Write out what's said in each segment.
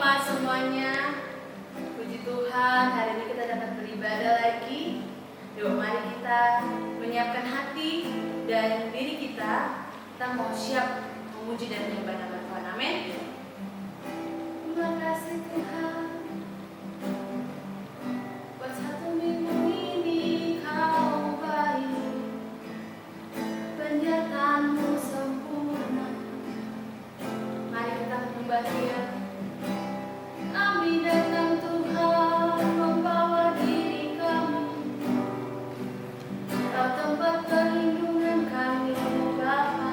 jemaat semuanya. Puji Tuhan, hari ini kita dapat beribadah lagi. Yuk, mari kita menyiapkan hati dan diri kita. Kita mau siap memuji dan menyembah nama Tuhan. Amin. Terima kasih Tuhan. Buat satu minggu ini Kau baik, penyertaan-Mu sempurna. Mari kita menyembah Dia. Kami datang Tuhan membawa diri kami, Kau tempat perlindungan kami Bapa.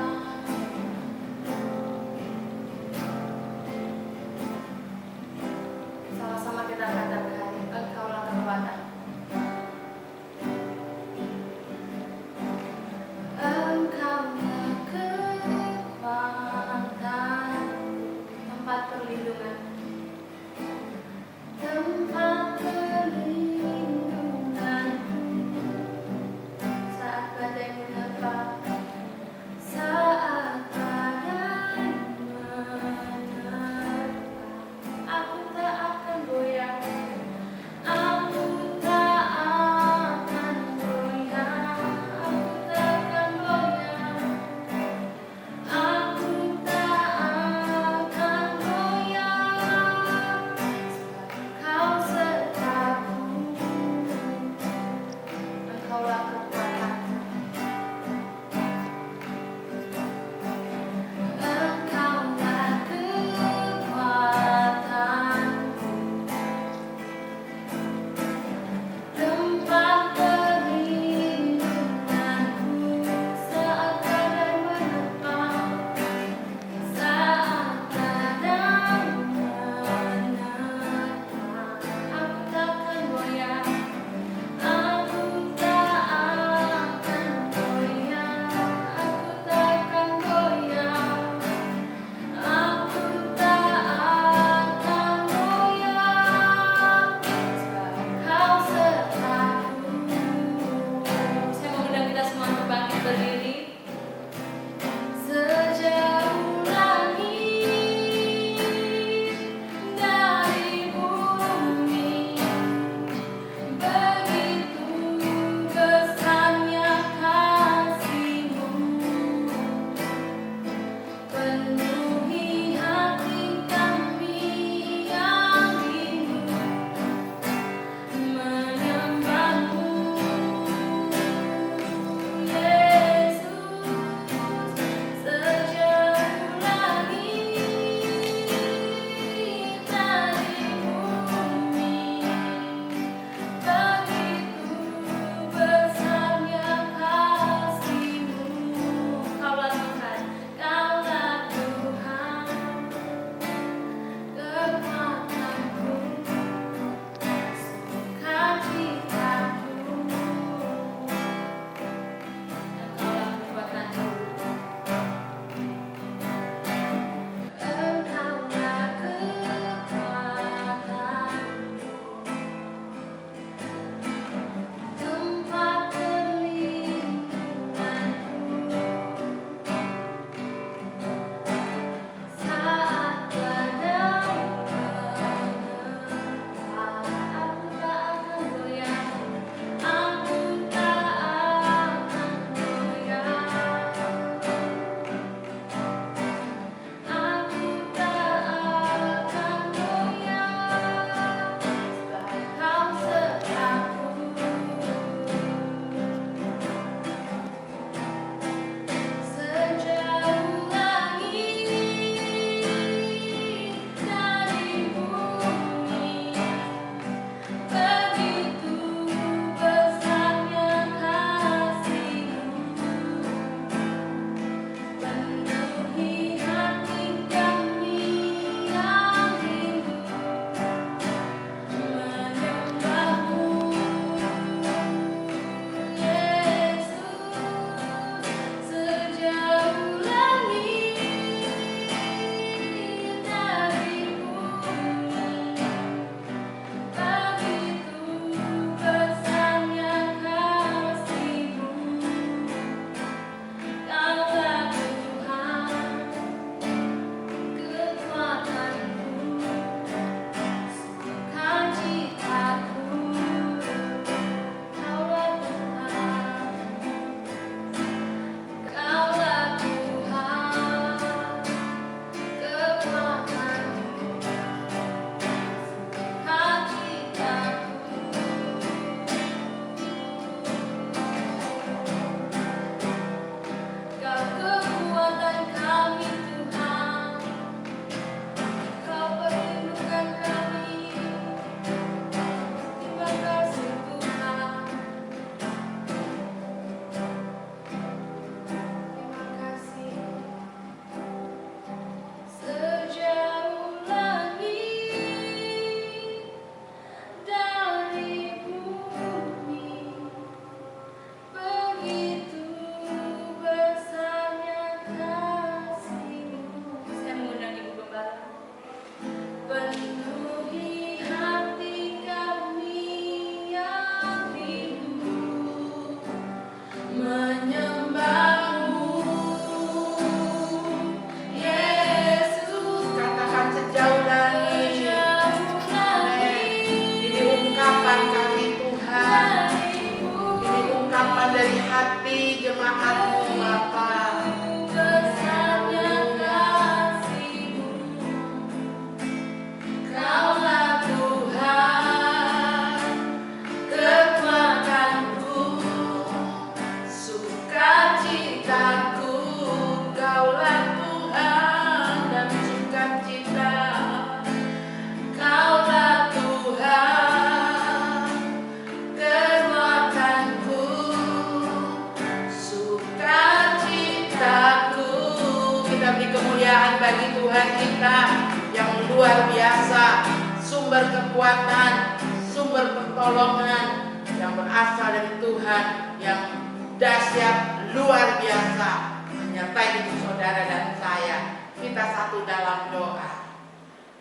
kuasa, sumber kekuatan, sumber pertolongan yang berasal dari Tuhan yang dahsyat, luar biasa menyertai hidup saudara dan saya. Kita satu dalam doa.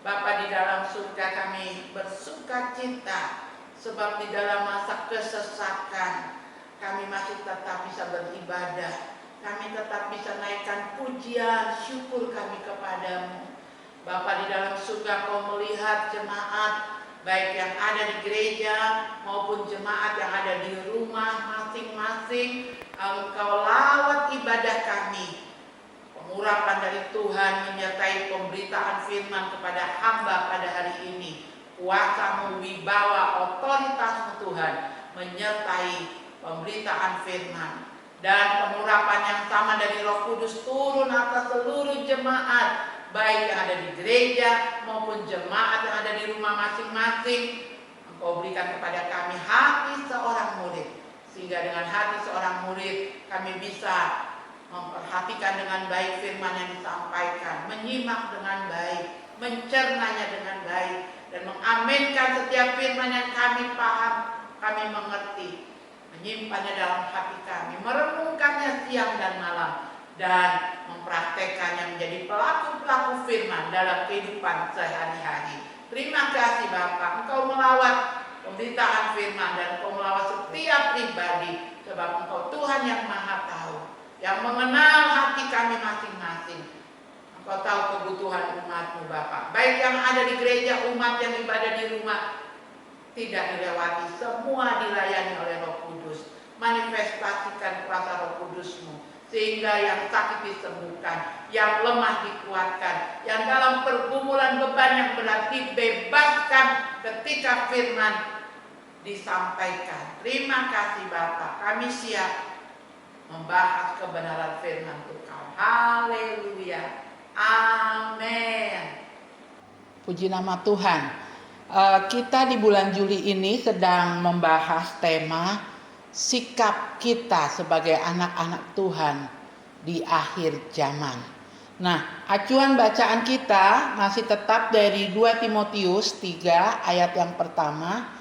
Bapa di dalam surga, kami bersuka cita sebab di dalam masa kesesakan kami masih tetap bisa beribadah. Kami tetap bisa naikkan pujian syukur kami kepadamu. Bapa di dalam surga, Kau melihat jemaat baik yang ada di gereja maupun jemaat yang ada di rumah masing-masing. Engkau lawat ibadah kami. Pengurapan dari Tuhan menyertai pemberitaan firman kepada hamba pada hari ini. Kuasa-Mu, wibawa, otoritas-Mu Tuhan menyertai pemberitaan firman. Dan pengurapan yang sama dari Roh Kudus turun atas seluruh jemaat, baik yang ada di gereja maupun jemaat yang ada di rumah masing-masing. Engkau berikan kepada kami hati seorang murid, sehingga dengan hati seorang murid kami bisa memperhatikan dengan baik firman yang disampaikan, menyimak dengan baik, mencernanya dengan baik, dan mengaminkan setiap firman yang kami paham, kami mengerti, menyimpannya dalam hati kami, merenungkannya siang dan malam, dan mempraktekannya menjadi pelaku-pelaku firman dalam kehidupan sehari-hari. Terima kasih Bapa, Engkau melawat pemberitaan firman dan Engkau melawat setiap pribadi, sebab Engkau Tuhan yang Maha Tahu, yang mengenal hati kami masing-masing. Engkau tahu kebutuhan umat-Mu Bapa, baik yang ada di gereja, umat yang ibadah di rumah, tidak dilewati, semua dilayani oleh Roh Kudus. Manifestasikan kuasa Roh Kudus-Mu, sehingga yang sakit disembuhkan, yang lemah dikuatkan, yang dalam pergumulan beban yang berat dibebaskan ketika firman disampaikan. Terima kasih Bapa, kami siap membahas kebenaran firman Tuhan. Haleluya. Amin. Puji nama Tuhan. Kita di bulan Juli ini sedang membahas tema sikap kita sebagai anak-anak Tuhan di akhir zaman. Nah, acuan bacaan kita masih tetap dari 2 Timotius 3 ayat yang pertama.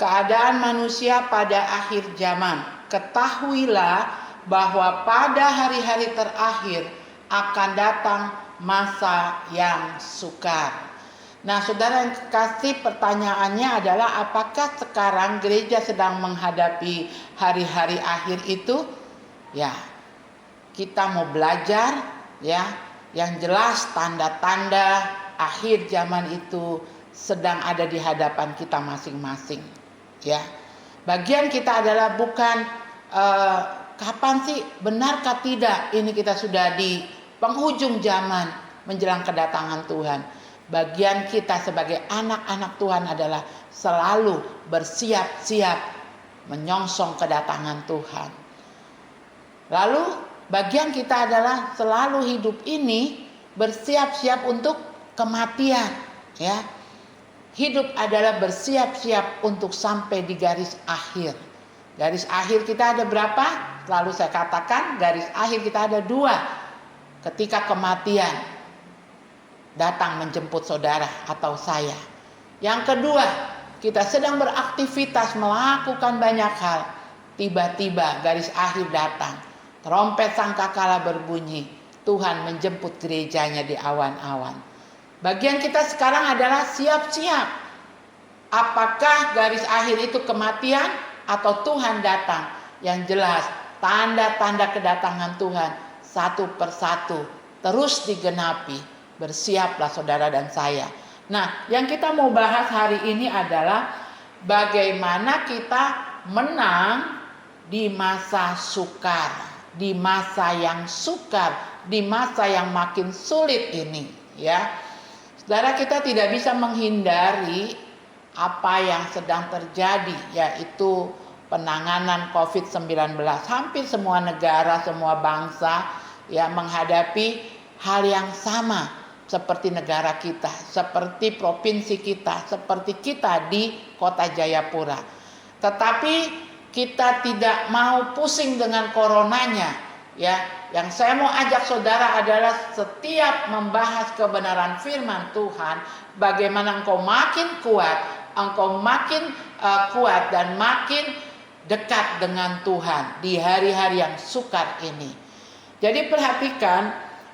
Keadaan manusia pada akhir zaman. Ketahuilah bahwa pada hari-hari terakhir akan datang masa yang sukar. Nah, saudara yang kekasih, pertanyaannya adalah apakah sekarang gereja sedang menghadapi hari-hari akhir itu? Ya, kita mau belajar ya, yang jelas tanda-tanda akhir zaman itu sedang ada di hadapan kita masing-masing. Ya, bagian kita adalah bukan kapan sih, benarkah tidak ini kita sudah di penghujung zaman menjelang kedatangan Tuhan. Bagian kita sebagai anak-anak Tuhan adalah selalu bersiap-siap menyongsong kedatangan Tuhan. Lalu bagian kita adalah selalu hidup ini bersiap-siap untuk kematian, ya. Hidup adalah bersiap-siap untuk sampai di garis akhir. Garis akhir kita ada berapa? Selalu saya katakan garis akhir kita ada 2. Ketika kematian datang menjemput saudara atau saya. Yang kedua, kita sedang beraktivitas melakukan banyak hal. Tiba-tiba garis akhir datang. Trompet sangkakala berbunyi. Tuhan menjemput gerejanya di awan-awan. Bagian kita sekarang adalah siap-siap. Apakah garis akhir itu kematian atau Tuhan datang? Yang jelas tanda-tanda kedatangan Tuhan satu persatu terus digenapi. Bersiaplah saudara dan saya. Nah, yang kita mau bahas hari ini adalah bagaimana kita menang di masa sukar, di masa yang sukar, di masa yang makin sulit ini, ya. Saudara, kita tidak bisa menghindari apa yang sedang terjadi, yaitu penanganan COVID-19. Hampir semua negara, semua bangsa ya menghadapi hal yang sama seperti negara kita, seperti provinsi kita, seperti kita di Kota Jayapura. Tetapi kita tidak mau pusing dengan coronanya, Ya, yang saya mau ajak saudara adalah setiap membahas kebenaran firman Tuhan, bagaimana engkau makin kuat, engkau makin kuat dan makin dekat dengan Tuhan di hari-hari yang sukar ini. Jadi perhatikan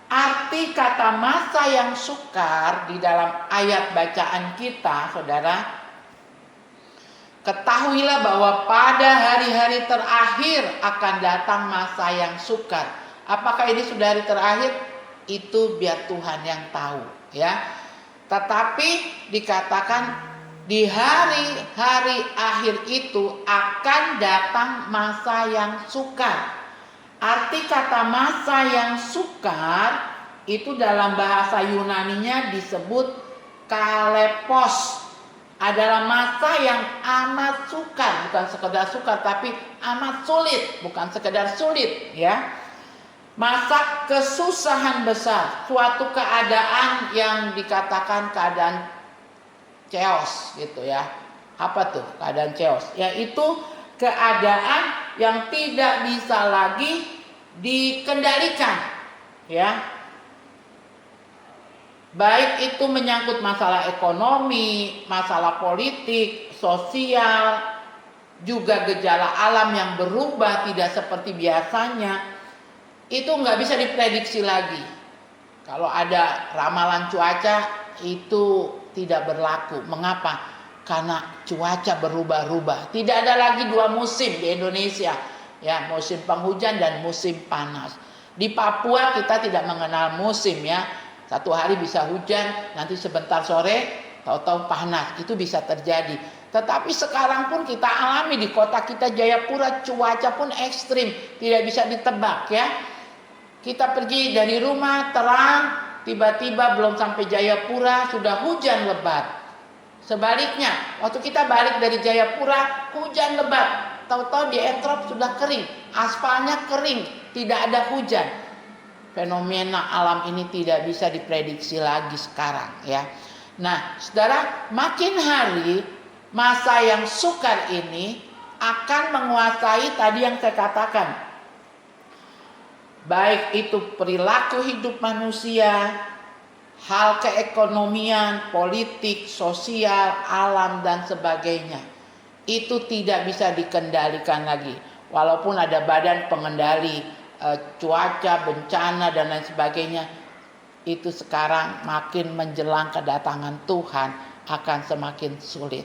arti kata masa yang sukar di dalam ayat bacaan kita, saudara. Ketahuilah bahwa pada hari-hari terakhir akan datang masa yang sukar. Apakah ini sudah hari terakhir? Itu biar Tuhan yang tahu, ya. Tetapi dikatakan di hari-hari akhir itu akan datang masa yang sukar. Arti kata masa yang sukar itu dalam bahasa Yunaninya disebut kalepos. Adalah masa yang amat sukar, bukan sekedar sukar tapi amat sulit, bukan sekedar sulit, ya. Masa kesusahan besar, suatu keadaan yang dikatakan keadaan chaos gitu ya. Apa tuh keadaan chaos? Yaitu keadaan yang tidak bisa lagi dikendalikan, ya. Baik itu menyangkut masalah ekonomi, masalah politik, sosial, juga gejala alam yang berubah tidak seperti biasanya. Itu nggak bisa diprediksi lagi. Kalau ada ramalan cuaca itu tidak berlaku. Mengapa? Karena cuaca berubah-ubah. Tidak ada lagi dua musim di Indonesia, ya, musim penghujan dan musim panas. Di Papua kita tidak mengenal musim, ya. Satu hari bisa hujan, nanti sebentar sore tahu-tahu panas, itu bisa terjadi. Tetapi sekarang pun kita alami di kota kita Jayapura, cuaca pun ekstrim, tidak bisa ditebak, ya. Kita pergi dari rumah terang, tiba-tiba belum sampai Jayapura sudah hujan lebat. Sebaliknya, waktu kita balik dari Jayapura hujan lebat, tahu-tahu di Entrop sudah kering, aspalnya kering, tidak ada hujan. Fenomena alam ini tidak bisa diprediksi lagi sekarang, ya. Nah, saudara, makin hari masa yang sukar ini akan menguasai tadi yang saya katakan. Baik itu perilaku hidup manusia, hal keekonomian, politik, sosial, alam dan sebagainya. Itu tidak bisa dikendalikan lagi. Walaupun ada badan pengendali cuaca, bencana dan lain sebagainya, itu sekarang makin menjelang kedatangan Tuhan akan semakin sulit.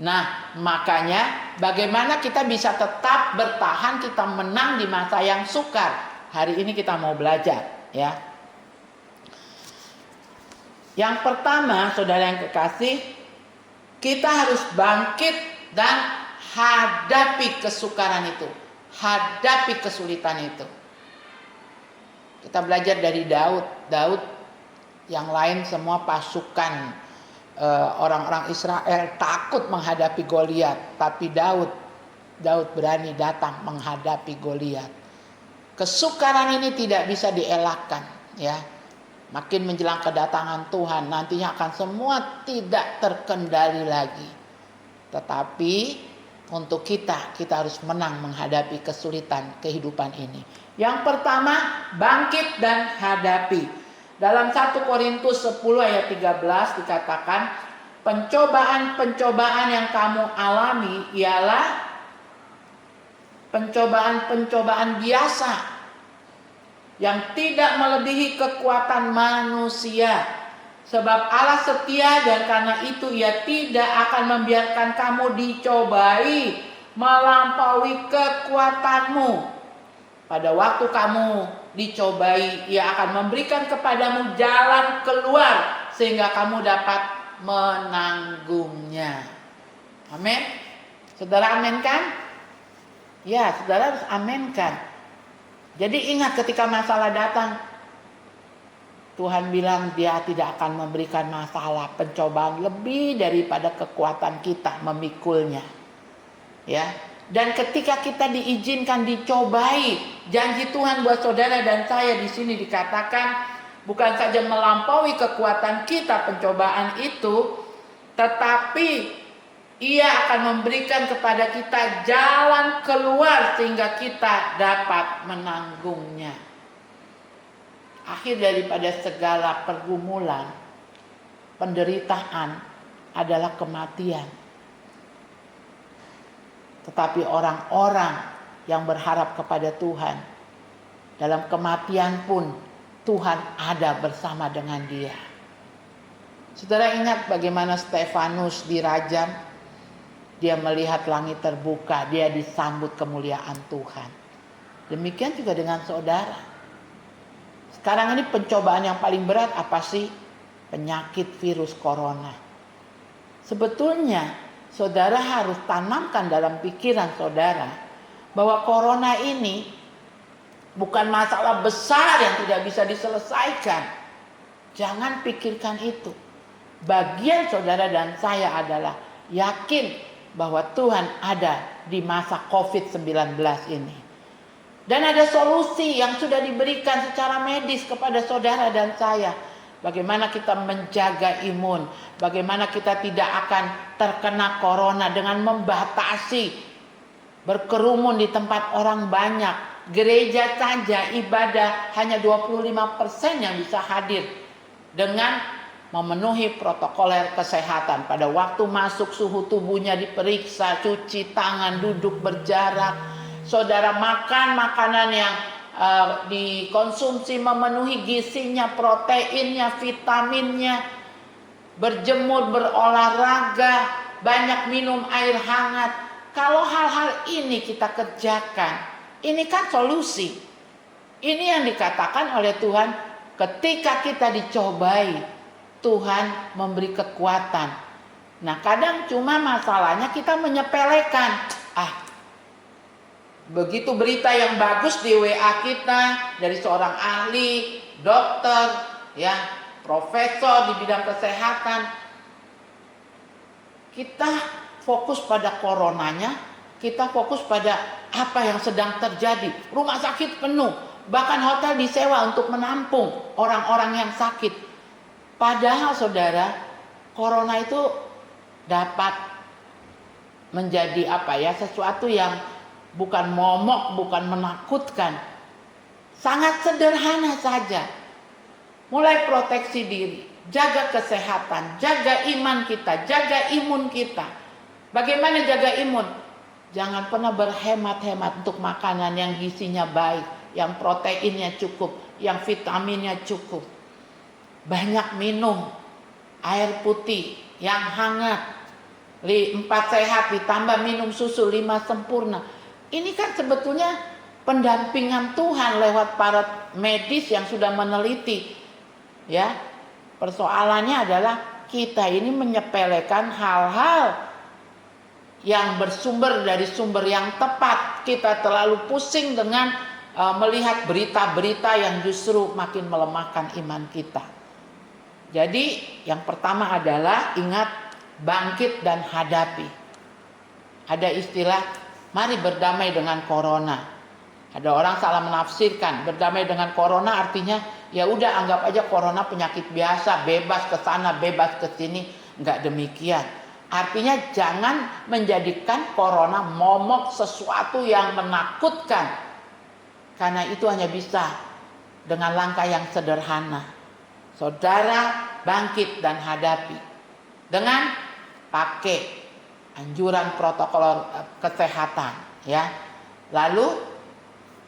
Nah, makanya bagaimana kita bisa tetap bertahan, kita menang di masa yang sukar. Hari ini kita mau belajar, ya. Yang pertama, saudara yang kekasih, kita harus bangkit dan hadapi kesukaran itu. Hadapi kesulitan itu. Kita belajar dari Daud. Daud yang lain semua pasukan orang-orang Israel takut menghadapi Goliat, tapi Daud berani datang menghadapi Goliat. Kesukaran ini tidak bisa dielakkan, ya. Makin menjelang kedatangan Tuhan nantinya akan semua tidak terkendali lagi. Tetapi untuk kita harus menang menghadapi kesulitan kehidupan ini. Yang pertama, bangkit dan hadapi. Dalam 1 Korintus 10 ayat 13 dikatakan, pencobaan-pencobaan yang kamu alami ialah pencobaan-pencobaan biasa yang tidak melebihi kekuatan manusia. Sebab Allah setia dan karena itu Ia tidak akan membiarkan kamu dicobai melampaui kekuatanmu. Pada waktu kamu dicobai, Ia akan memberikan kepadamu jalan keluar sehingga kamu dapat menanggungnya. Amin. Saudara amin kan? Ya, saudara harus amin kan. Jadi ingat ketika masalah datang, Tuhan bilang Dia tidak akan memberikan masalah, pencobaan lebih daripada kekuatan kita memikulnya. Ya. Dan ketika kita diizinkan dicobai, janji Tuhan buat saudara dan saya di sini dikatakan bukan saja melampaui kekuatan kita pencobaan itu, tetapi Ia akan memberikan kepada kita jalan keluar sehingga kita dapat menanggungnya. Akhir daripada segala pergumulan, penderitaan adalah kematian. Tetapi orang-orang yang berharap kepada Tuhan, dalam kematian pun Tuhan ada bersama dengan dia. Saudara ingat bagaimana Stefanus dirajam? Dia melihat langit terbuka, dia disambut kemuliaan Tuhan. Demikian juga dengan saudara. Sekarang ini pencobaan yang paling berat apa sih? Penyakit virus corona. Sebetulnya saudara harus tanamkan dalam pikiran saudara bahwa corona ini bukan masalah besar yang tidak bisa diselesaikan. Jangan pikirkan itu. Bagian saudara dan saya adalah yakin bahwa Tuhan ada di masa COVID-19 ini. Dan ada solusi yang sudah diberikan secara medis kepada saudara dan saya. Bagaimana kita menjaga imun, bagaimana kita tidak akan terkena corona dengan membatasi berkerumun di tempat orang banyak. Gereja saja ibadah hanya 25% yang bisa hadir dengan memenuhi protokoler kesehatan. Pada waktu masuk suhu tubuhnya diperiksa, cuci tangan, duduk berjarak. Saudara makan makanan yang dikonsumsi memenuhi gizinya, proteinnya, vitaminnya. Berjemur, berolahraga, banyak minum air hangat. Kalau hal-hal ini kita kerjakan, ini kan solusi. Ini yang dikatakan oleh Tuhan ketika kita dicobai. Tuhan memberi kekuatan. Nah kadang cuma masalahnya kita menyepelekan. Begitu berita yang bagus di WA kita dari seorang ahli, dokter, ya, profesor di bidang kesehatan. Kita fokus pada coronanya, kita fokus pada apa yang sedang terjadi. Rumah sakit penuh, bahkan hotel disewa untuk menampung orang-orang yang sakit. Padahal saudara, corona itu dapat menjadi sesuatu yang bukan momok, bukan menakutkan. Sangat sederhana saja. Mulai proteksi diri, jaga kesehatan, jaga iman kita, jaga imun kita. Bagaimana jaga imun? Jangan pernah berhemat-hemat untuk makanan yang gizinya baik, yang proteinnya cukup, yang vitaminnya cukup. Banyak minum air putih yang hangat, 4 sehat ditambah minum susu 5 sempurna. Ini kan sebetulnya pendampingan Tuhan lewat para medis yang sudah meneliti. Ya, persoalannya adalah kita ini menyepelekan hal-hal yang bersumber dari sumber yang tepat. Kita terlalu pusing dengan melihat berita-berita yang justru makin melemahkan iman kita. Jadi yang pertama adalah ingat, bangkit dan hadapi. Ada istilah mari berdamai dengan corona. Ada orang salah menafsirkan berdamai dengan corona artinya ya udah anggap aja corona penyakit biasa, bebas ke sana, bebas ke sini. Enggak demikian. Artinya jangan menjadikan corona momok sesuatu yang menakutkan. Karena itu hanya bisa dengan langkah yang sederhana. Saudara bangkit dan hadapi dengan pakai anjuran protokol kesehatan, ya. Lalu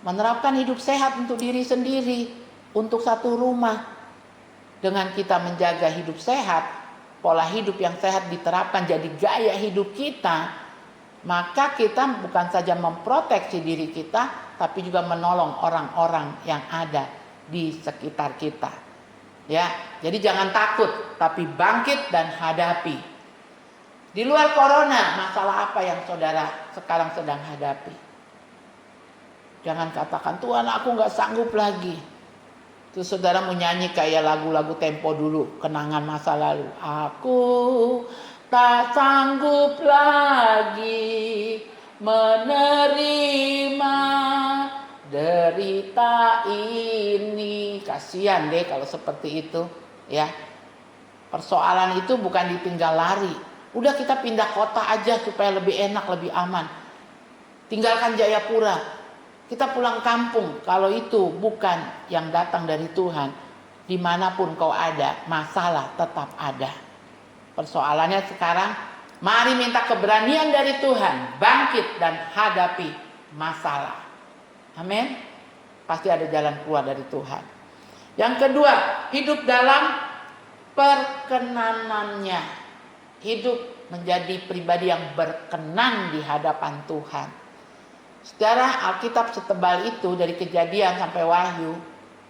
menerapkan hidup sehat untuk diri sendiri, untuk satu rumah. Dengan kita menjaga hidup sehat, pola hidup yang sehat diterapkan jadi gaya hidup kita, maka kita bukan saja memproteksi diri kita, tapi juga menolong orang-orang yang ada di sekitar kita. Ya, jadi jangan takut, tapi bangkit dan hadapi. Di luar corona, masalah apa yang saudara sekarang sedang hadapi? Jangan katakan, Tuhan aku gak sanggup lagi. Terus saudara mau nyanyi kayak lagu-lagu tempo dulu, kenangan masa lalu. Aku tak sanggup lagi menerima derita ini. Kasihan deh kalau seperti itu, ya. Persoalan itu bukan ditinggal lari, Udah kita pindah kota aja supaya lebih enak, lebih aman. Tinggalkan Jayapura. Kita pulang kampung. Kalau itu bukan yang datang dari Tuhan, dimanapun kau ada, masalah tetap ada. Persoalannya sekarang, mari minta keberanian dari Tuhan, bangkit dan hadapi masalah. Amin. Pasti ada jalan keluar dari Tuhan. Yang kedua, hidup dalam perkenanannya. Hidup menjadi pribadi yang berkenan di hadapan Tuhan. Sejarah Alkitab setebal itu dari Kejadian sampai Wahyu,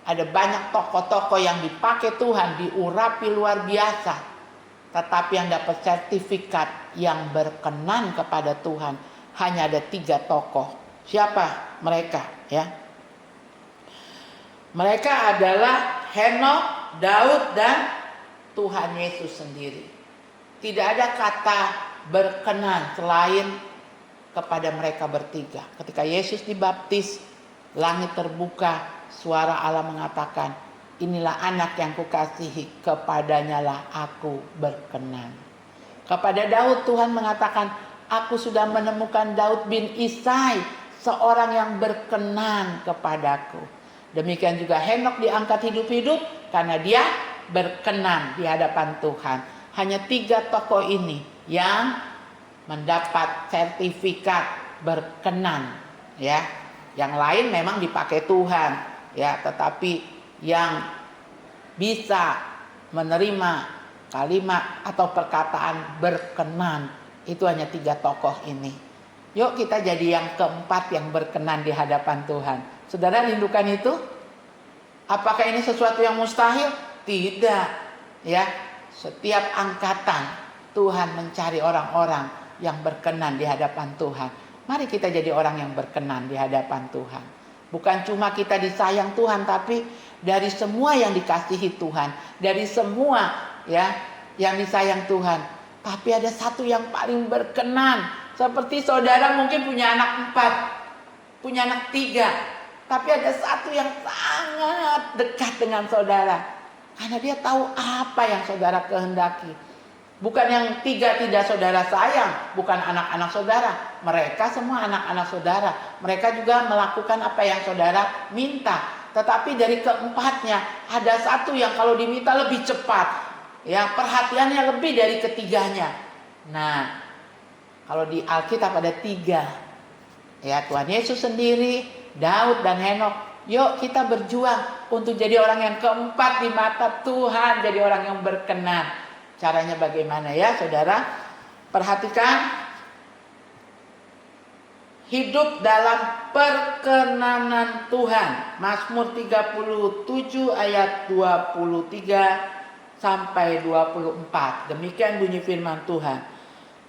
ada banyak tokoh-tokoh yang dipakai Tuhan, diurapi luar biasa. Tetapi yang dapat sertifikat yang berkenan kepada Tuhan hanya ada 3 tokoh. Siapa mereka? Ya, mereka adalah Henokh, Daud, dan Tuhan Yesus sendiri. Tidak ada kata berkenan selain kepada mereka bertiga. Ketika Yesus dibaptis, langit terbuka, suara Allah mengatakan, inilah anak yang kukasihi, kepadanyalah aku berkenan. Kepada Daud Tuhan mengatakan, aku sudah menemukan Daud bin Isai, seorang yang berkenan kepadaku. Demikian juga Henokh diangkat hidup-hidup karena dia berkenan di hadapan Tuhan. Hanya 3 tokoh ini yang mendapat sertifikat berkenan, ya. Yang lain memang dipakai Tuhan, ya, tetapi yang bisa menerima kalimat atau perkataan berkenan itu hanya 3 tokoh ini. Yuk kita jadi yang keempat yang berkenan di hadapan Tuhan. Saudara rindukan itu? Apakah ini sesuatu yang mustahil? Tidak, ya. Setiap angkatan Tuhan mencari orang-orang yang berkenan di hadapan Tuhan. Mari kita jadi orang yang berkenan di hadapan Tuhan. Bukan cuma kita disayang Tuhan, tapi dari semua yang dikasihi Tuhan, dari semua ya yang disayang Tuhan. Tapi ada satu yang paling berkenan. Seperti saudara mungkin punya anak 4, punya anak 3, tapi ada satu yang sangat dekat dengan saudara. Karena dia tahu apa yang saudara kehendaki. Bukan yang 3 tidak saudara sayang, bukan anak-anak saudara. Mereka semua anak-anak saudara. Mereka juga melakukan apa yang saudara minta. Tetapi dari keempatnya ada satu yang kalau diminta lebih cepat, ya, perhatiannya lebih dari ketiganya. Nah, kalau di Alkitab ada 3, ya, Tuhan Yesus sendiri, Daud dan Henokh. Yuk kita berjuang untuk jadi orang yang keempat di mata Tuhan, jadi orang yang berkenan. Caranya bagaimana ya saudara? Perhatikan, hidup dalam perkenanan Tuhan. Mazmur 37 ayat 23 sampai 24. Demikian bunyi firman Tuhan.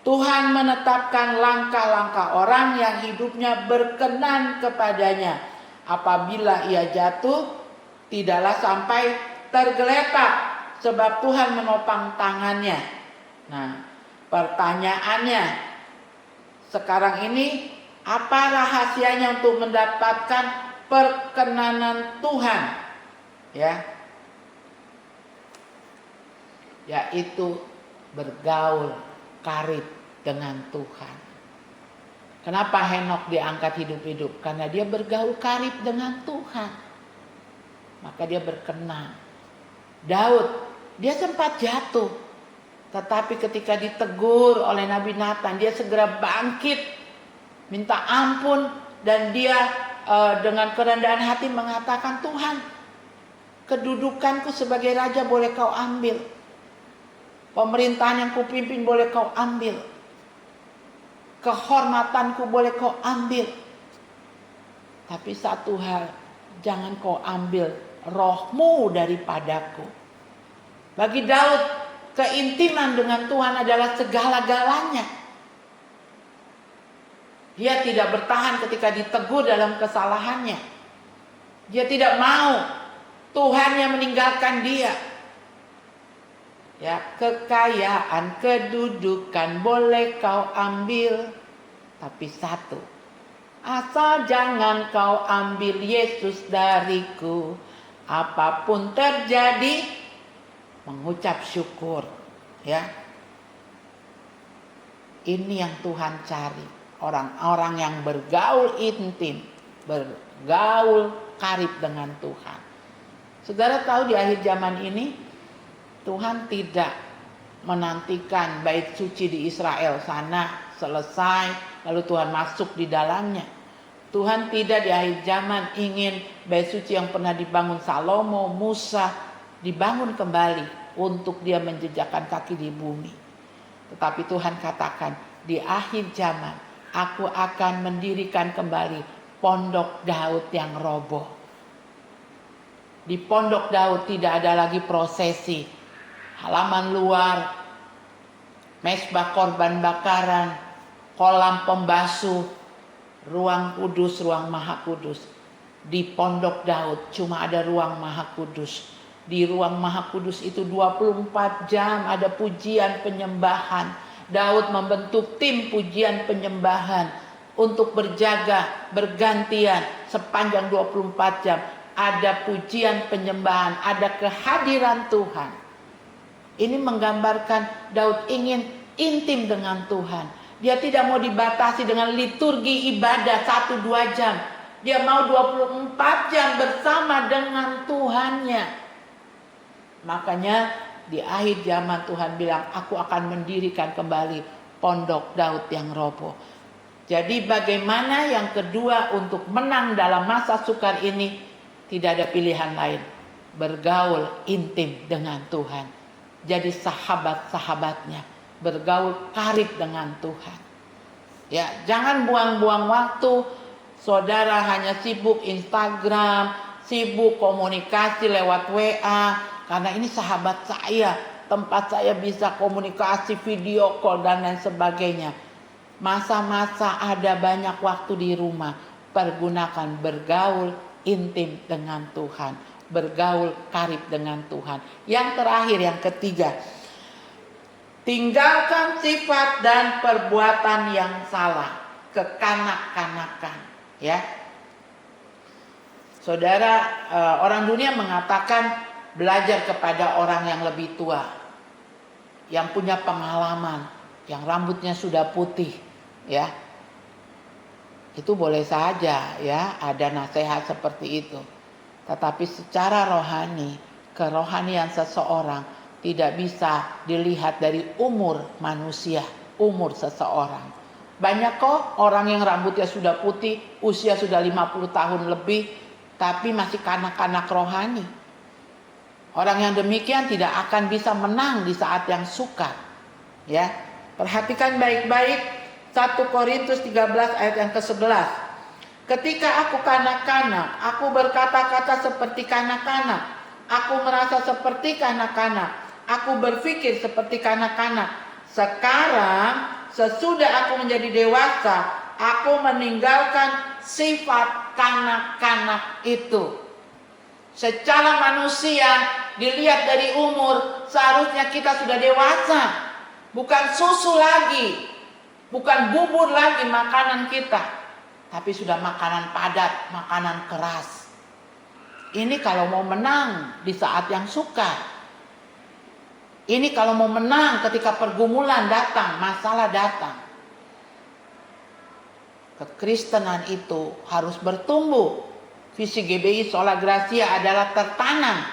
Tuhan menetapkan langkah-langkah orang yang hidupnya berkenan kepadanya. Apabila ia jatuh, tidaklah sampai tergeletak, sebab Tuhan menopang tangannya. Nah, pertanyaannya sekarang ini, apa rahasianya untuk mendapatkan perkenanan Tuhan? Ya, yaitu bergaul karib dengan Tuhan. Kenapa Henokh diangkat hidup-hidup? Karena dia bergaul karib dengan Tuhan. Maka dia berkenan. Daud, dia sempat jatuh. Tetapi ketika ditegur oleh Nabi Nathan, dia segera bangkit, minta ampun. Dan dia dengan kerendahan hati mengatakan, Tuhan, kedudukanku sebagai raja boleh kau ambil. Pemerintahan yang kupimpin boleh kau ambil. Kehormatanku boleh kau ambil. Tapi satu hal, jangan kau ambil rohmu daripadaku. Bagi Daud, keintiman dengan Tuhan adalah segala-galanya. Dia tidak bertahan ketika ditegur dalam kesalahannya. Dia tidak mau Tuhan yang meninggalkan dia. Ya, kekayaan, kedudukan boleh kau ambil, tapi satu, asal jangan kau ambil Yesus dariku. Apapun terjadi, mengucap syukur, ya. Ini yang Tuhan cari. Orang-orang yang bergaul intim, bergaul karib dengan Tuhan. Saudara tahu di akhir zaman ini Tuhan tidak menantikan bait suci di Israel sana selesai lalu Tuhan masuk di dalamnya. Tuhan tidak di akhir zaman ingin bait suci yang pernah dibangun Salomo, Musa dibangun kembali untuk dia menjejakkan kaki di bumi. Tetapi Tuhan katakan di akhir zaman aku akan mendirikan kembali pondok Daud yang roboh. Di pondok Daud tidak ada lagi prosesi, halaman luar, mezbah korban bakaran, kolam pembasuh, ruang kudus, ruang maha kudus. Di pondok Daud cuma ada ruang maha kudus. Di ruang maha kudus itu 24 jam ada pujian penyembahan. Daud membentuk tim pujian penyembahan untuk berjaga bergantian sepanjang 24 jam. Ada pujian penyembahan, ada kehadiran Tuhan. Ini menggambarkan Daud ingin intim dengan Tuhan. Dia tidak mau dibatasi dengan liturgi ibadah 1-2 jam. Dia mau 24 jam bersama dengan Tuhannya. Makanya di akhir zaman Tuhan bilang, aku akan mendirikan kembali pondok Daud yang roboh. Jadi bagaimana yang kedua untuk menang dalam masa sukar ini? Tidak ada pilihan lain. Bergaul intim dengan Tuhan. Jadi sahabat-sahabatnya. Bergaul karib dengan Tuhan. Ya, jangan buang-buang waktu. Saudara hanya sibuk Instagram, sibuk komunikasi lewat WA. Karena ini sahabat saya, tempat saya bisa komunikasi, video call dan lain sebagainya. Masa-masa ada banyak waktu di rumah, pergunakan bergaul intim dengan Tuhan, bergaul karib dengan Tuhan. Yang terakhir, yang ketiga, tinggalkan sifat dan perbuatan yang salah, kekanak-kanakan. Ya, saudara, orang dunia mengatakan belajar kepada orang yang lebih tua, yang punya pengalaman, yang rambutnya sudah putih, ya. Itu boleh saja, ya, ada nasihat seperti itu. Tetapi secara rohani, kerohanian seseorang tidak bisa dilihat dari umur manusia, umur seseorang. Banyak kok orang yang rambutnya sudah putih, usia sudah 50 tahun lebih, tapi masih kanak-kanak rohani. Orang yang demikian tidak akan bisa menang di saat yang sukar. Ya, perhatikan baik-baik 1 Korintus 13 ayat yang ke-11. Ketika aku kanak-kanak, aku berkata-kata seperti kanak-kanak. Aku merasa seperti kanak-kanak. Aku berpikir seperti kanak-kanak. Sekarang, sesudah aku menjadi dewasa, aku meninggalkan sifat kanak-kanak itu. Secara manusia, dilihat dari umur, seharusnya kita sudah dewasa. Bukan susu lagi, bukan bubur lagi makanan kita, tapi sudah makanan padat, makanan keras. Ini kalau mau menang di saat yang sukar. Ini kalau mau menang ketika pergumulan datang, masalah datang. Kekristenan itu harus bertumbuh. Visi GBI Sola Gracia adalah tertanam.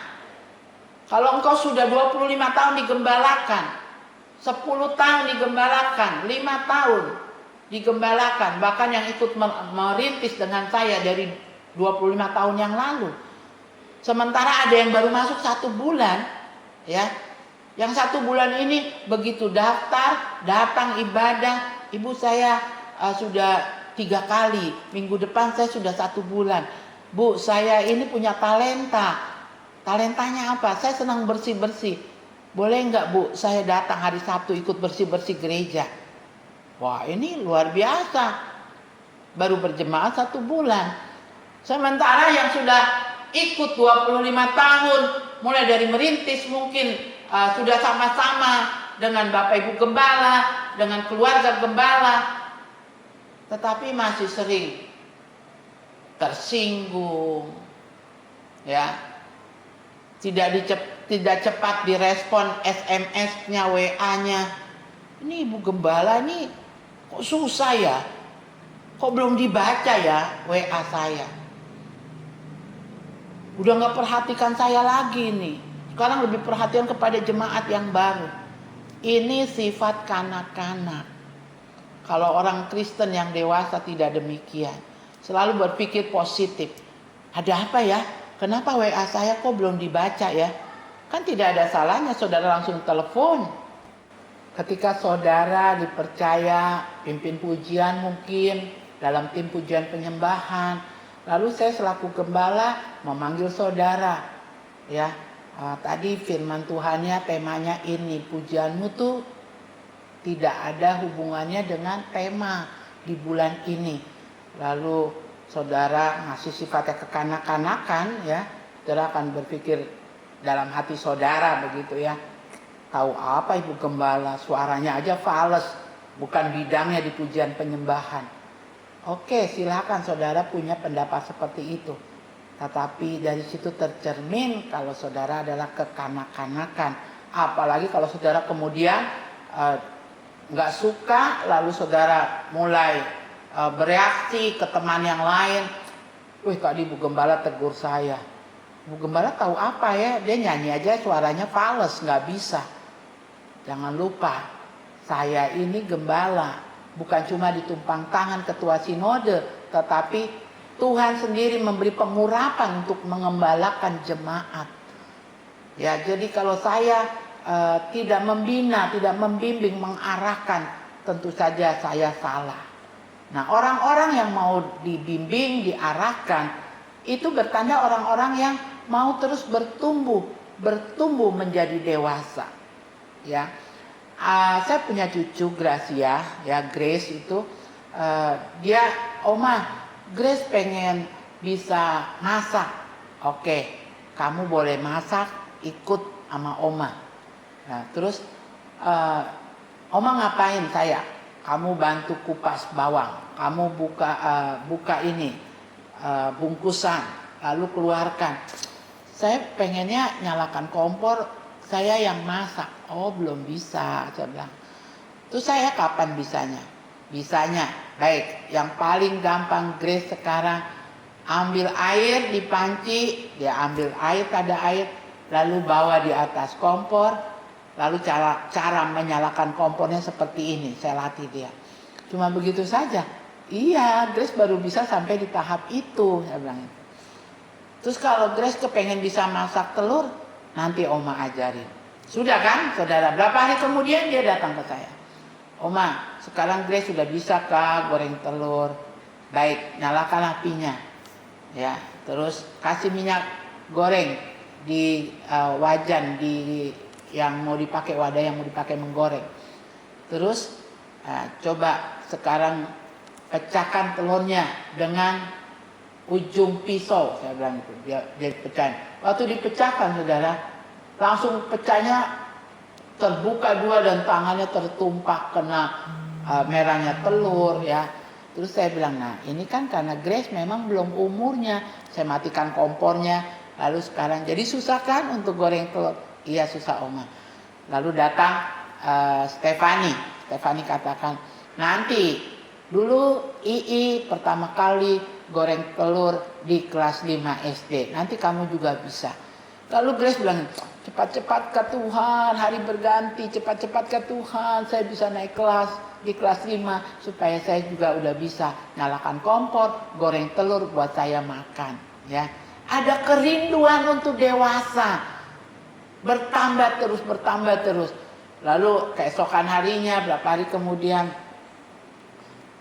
Kalau engkau sudah 25 tahun digembalakan, 10 tahun digembalakan, 5 tahun digembalakan, bahkan yang ikut merintis dengan saya dari 25 tahun yang lalu. Sementara ada yang baru masuk 1 bulan, ya. Yang 1 bulan ini begitu daftar, datang ibadah, ibu saya sudah 3 kali, minggu depan saya sudah 1 bulan. Bu, saya ini punya talenta. Talentanya apa? Saya senang bersih-bersih. Boleh enggak Bu, saya datang hari Sabtu ikut bersih-bersih gereja. Wah, ini luar biasa. Baru berjemaah 1 bulan. Sementara yang sudah ikut 25 tahun, mulai dari merintis mungkin sudah sama-sama dengan Bapak Ibu Gembala, dengan keluarga Gembala, tetapi masih sering tersinggung, ya, tidak cepat direspon SMS-nya, WA-nya, ini Ibu Gembala ini kok susah ya? Kok belum dibaca ya WA saya? Udah gak perhatikan saya lagi nih. Sekarang lebih perhatian kepada jemaat yang baru. Ini sifat kanak-kanak. Kalau orang Kristen yang dewasa tidak demikian. Selalu berpikir positif. Ada apa ya? Kenapa WA saya kok belum dibaca ya? Kan tidak ada salahnya saudara langsung telepon. Ketika saudara dipercaya pimpin pujian mungkin dalam tim pujian penyembahan. Lalu saya selaku gembala memanggil saudara. Ya, tadi firman Tuhannya temanya ini. Pujianmu tuh tidak ada hubungannya dengan tema di bulan ini. Lalu saudara ngasih sifatnya kekanak-kanakan ya, saudara akan berpikir dalam hati saudara begitu ya. Tahu apa Ibu Gembala, suaranya aja fales, bukan bidangnya di pujian penyembahan. Oke, silakan saudara punya pendapat seperti itu. Tetapi dari situ tercermin kalau saudara adalah kekanak-kanakan. Apalagi kalau saudara kemudian nggak suka, lalu saudara mulai bereaksi ke teman yang lain. Wih, tadi Bu Gembala tegur saya. Bu Gembala tahu apa ya? Dia nyanyi aja suaranya fales, nggak bisa. Jangan lupa, saya ini gembala. Bukan cuma ditumpang tangan ketua sinode, tetapi Tuhan sendiri memberi pengurapan untuk mengembalakan jemaat. Ya, jadi kalau saya tidak membina, tidak membimbing, mengarahkan, tentu saja saya salah. Nah, orang-orang yang mau dibimbing, diarahkan, itu bertanda orang-orang yang mau terus bertumbuh menjadi dewasa. Ya, saya punya cucu Gracia, ya Grace itu, dia, Oma, Grace pengen bisa masak. Oke, kamu boleh masak, ikut sama Oma. Nah, terus Oma ngapain saya? Kamu bantu kupas bawang, kamu buka ini bungkusan, lalu keluarkan. Saya pengennya nyalakan kompor, saya yang masak. Oh, belum bisa, saya bilang. Terus saya kapan bisanya? Bisanya, baik. Yang paling gampang Grace sekarang, ambil air di panci, dia ambil air, ada air, lalu bawa di atas kompor. Lalu cara menyalakan kompornya seperti ini, saya latih dia. Cuma begitu saja. Iya, Grace baru bisa sampai di tahap itu, saya bilang itu. Terus kalau Grace kepengen bisa masak telur, nanti Oma ajarin. Sudah kan, saudara? Berapa hari kemudian dia datang ke saya. Oma, sekarang Grace sudah bisa kah goreng telur? Baik, nyalakan apinya. Ya, terus kasih minyak goreng di wajan yang mau dipakai, wadah yang mau dipakai menggoreng. Terus coba sekarang pecahkan telurnya dengan ujung pisau, saya bilang itu. Dia pecahin. Waktu dipecahkan saudara, langsung pecahnya terbuka dua dan tangannya tertumpah kena merahnya telur ya. Terus saya bilang, nah ini kan karena Grace memang belum umurnya. Saya matikan kompornya. Lalu sekarang jadi susah kan untuk goreng telur? Iya susah Oma. Lalu datang Stefani katakan, nanti dulu II pertama kali goreng telur di kelas 5 SD. Nanti kamu juga bisa. Lalu Grace bilang, cepat-cepat ke Tuhan, hari berganti, cepat-cepat ke Tuhan, saya bisa naik kelas di kelas 5 supaya saya juga udah bisa nyalakan kompor, goreng telur buat saya makan. Ya, ada kerinduan untuk dewasa. Bertambah terus. Lalu keesokan harinya, berapa hari kemudian,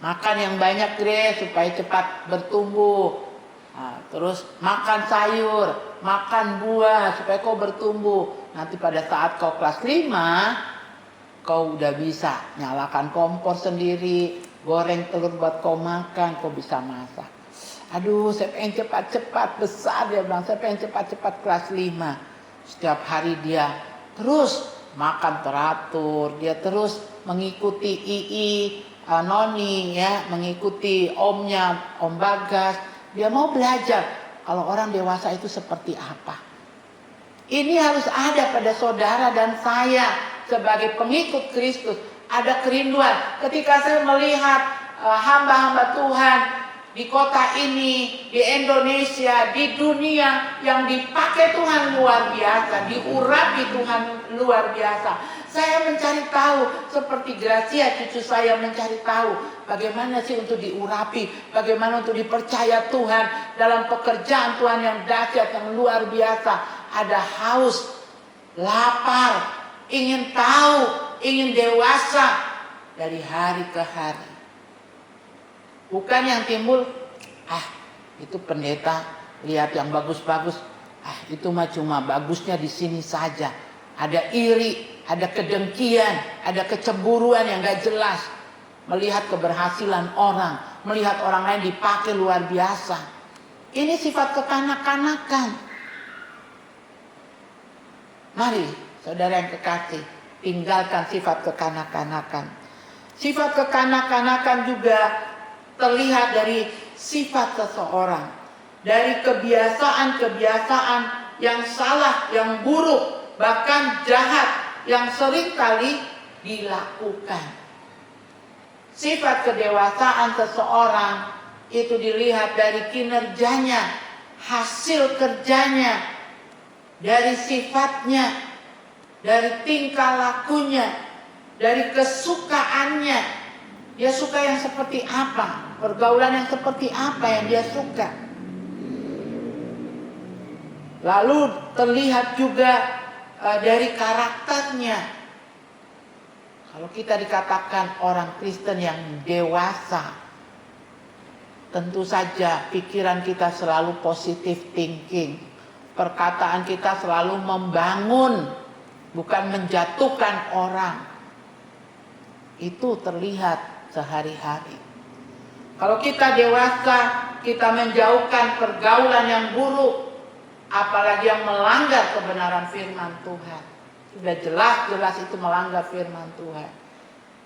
makan yang banyak Grace supaya cepat bertumbuh. Nah, terus makan sayur, makan buah supaya kau bertumbuh. Nanti pada saat kau kelas 5, kau udah bisa nyalakan kompor sendiri, goreng telur buat kau makan, kau bisa masak. Aduh, saya pengen cepat-cepat besar, dia bilang, saya pengen cepat-cepat kelas 5. Setiap hari dia terus makan teratur, dia terus mengikuti Noni ya, mengikuti omnya, Om Bagas. Dia mau belajar kalau orang dewasa itu seperti apa. Ini harus ada pada saudara dan saya. sebagai pengikut Kristus ada kerinduan. Ketika saya melihat hamba-hamba Tuhan di kota ini, di Indonesia, di dunia yang dipakai Tuhan luar biasa, diurapi Tuhan luar biasa. Saya mencari tahu, seperti Gracia cucu saya mencari tahu bagaimana sih untuk diurapi, bagaimana untuk dipercaya Tuhan dalam pekerjaan Tuhan yang dahsyat, yang luar biasa. Ada haus, lapar, ingin tahu, ingin dewasa dari hari ke hari. Bukan yang timbul, itu pendeta lihat yang bagus-bagus, itu mah cuma bagusnya di sini saja. Ada iri, ada kedengkian, ada kecemburuan yang gak jelas. Melihat keberhasilan orang, melihat orang lain dipakai luar biasa. Ini sifat kekanak-kanakan. Mari saudara yang kekasih, tinggalkan sifat kekanak-kanakan. Sifat kekanak-kanakan juga terlihat dari sifat seseorang. Dari kebiasaan-kebiasaan yang salah, yang buruk, bahkan jahat yang sering kali dilakukan. Sifat kedewasaan seseorang itu dilihat dari kinerjanya, hasil kerjanya, dari sifatnya, dari tingkah lakunya, dari kesukaannya. Dia suka yang seperti apa, pergaulan yang seperti apa yang dia suka. Lalu terlihat juga dari karakternya. Kalau kita dikatakan orang Kristen yang dewasa, tentu saja pikiran kita selalu positive thinking. Perkataan kita selalu membangun, bukan menjatuhkan orang. Itu terlihat sehari-hari. Kalau kita dewasa, kita menjauhkan pergaulan yang buruk, apalagi yang melanggar kebenaran firman Tuhan. Sudah jelas-jelas itu melanggar firman Tuhan.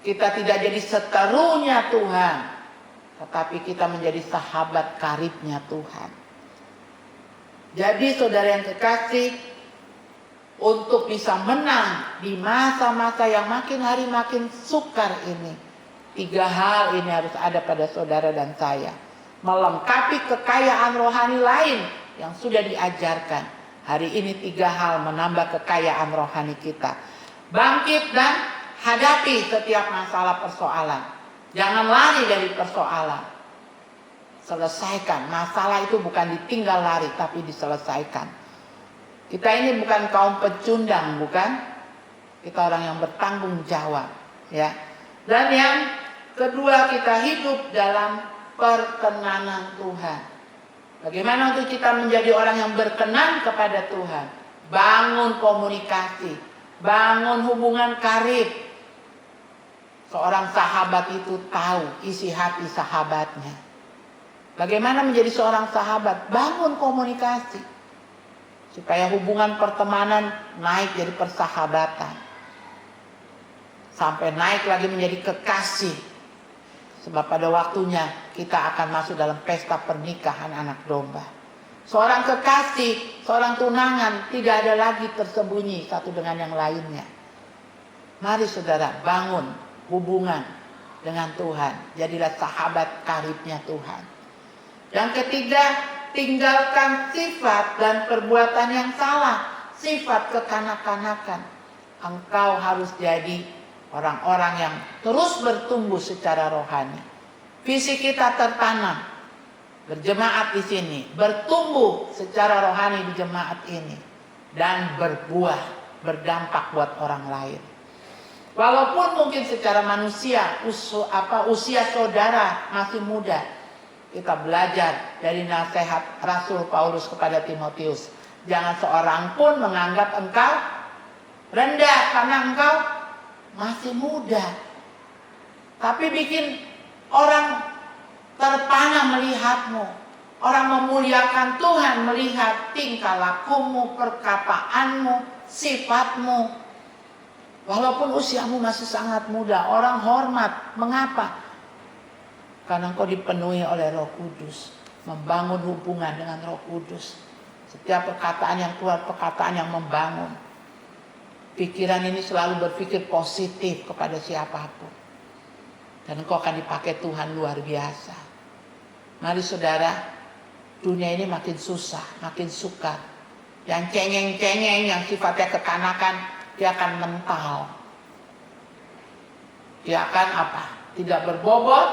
Kita tidak jadi seterunya Tuhan, tetapi kita menjadi sahabat karibnya Tuhan. Jadi saudara yang kekasih, untuk bisa menang di masa-masa yang makin hari makin sukar ini, 3 hal ini harus ada pada saudara dan saya. Melengkapi kekayaan rohani lain yang sudah diajarkan. Hari ini 3 hal menambah kekayaan rohani kita. Bangkit dan hadapi setiap masalah persoalan. Jangan lari dari persoalan. Selesaikan. Masalah itu bukan ditinggal lari, tapi diselesaikan. Kita ini bukan kaum pecundang, bukan? Kita orang yang bertanggung jawab, ya. Dan yang kedua, kita hidup dalam perkenanan Tuhan. Bagaimana untuk kita menjadi orang yang berkenan kepada Tuhan? Bangun komunikasi, bangun hubungan karib. Seorang sahabat itu tahu isi hati sahabatnya. Bagaimana menjadi seorang sahabat? Bangun komunikasi, supaya hubungan pertemanan naik jadi persahabatan, sampai naik lagi menjadi kekasih. Sebab pada waktunya kita akan masuk dalam pesta pernikahan anak domba. Seorang kekasih, seorang tunangan tidak ada lagi tersembunyi satu dengan yang lainnya. Mari saudara, bangun hubungan dengan Tuhan. Jadilah sahabat karibnya Tuhan. Yang ketiga, tinggalkan sifat dan perbuatan yang salah. Sifat kekanak-kanakan. Engkau harus jadi orang-orang yang terus bertumbuh secara rohani. Fisik kita tertanam, berjemaat di sini, bertumbuh secara rohani di jemaat ini, dan berbuah, berdampak buat orang lain. Walaupun mungkin secara manusia usia saudara masih muda, kita belajar dari nasihat Rasul Paulus kepada Timotius. Jangan seorang pun menganggap engkau rendah karena engkau masih muda, tapi bikin orang terpana melihatmu. Orang memuliakan Tuhan melihat tingkah lakumu, perkataanmu, sifatmu. Walaupun usiamu masih sangat muda, orang hormat. Mengapa? Karena engkau dipenuhi oleh Roh Kudus, membangun hubungan dengan Roh Kudus. Setiap perkataan yang keluar, perkataan yang membangun. Pikiran ini selalu berpikir positif kepada siapapun. Dan engkau akan dipakai Tuhan luar biasa. Mari saudara, dunia ini makin susah, makin sukar. Yang cengeng-cengeng, yang sifatnya kekanakan, dia akan mental. Dia akan apa? Tidak berbobot,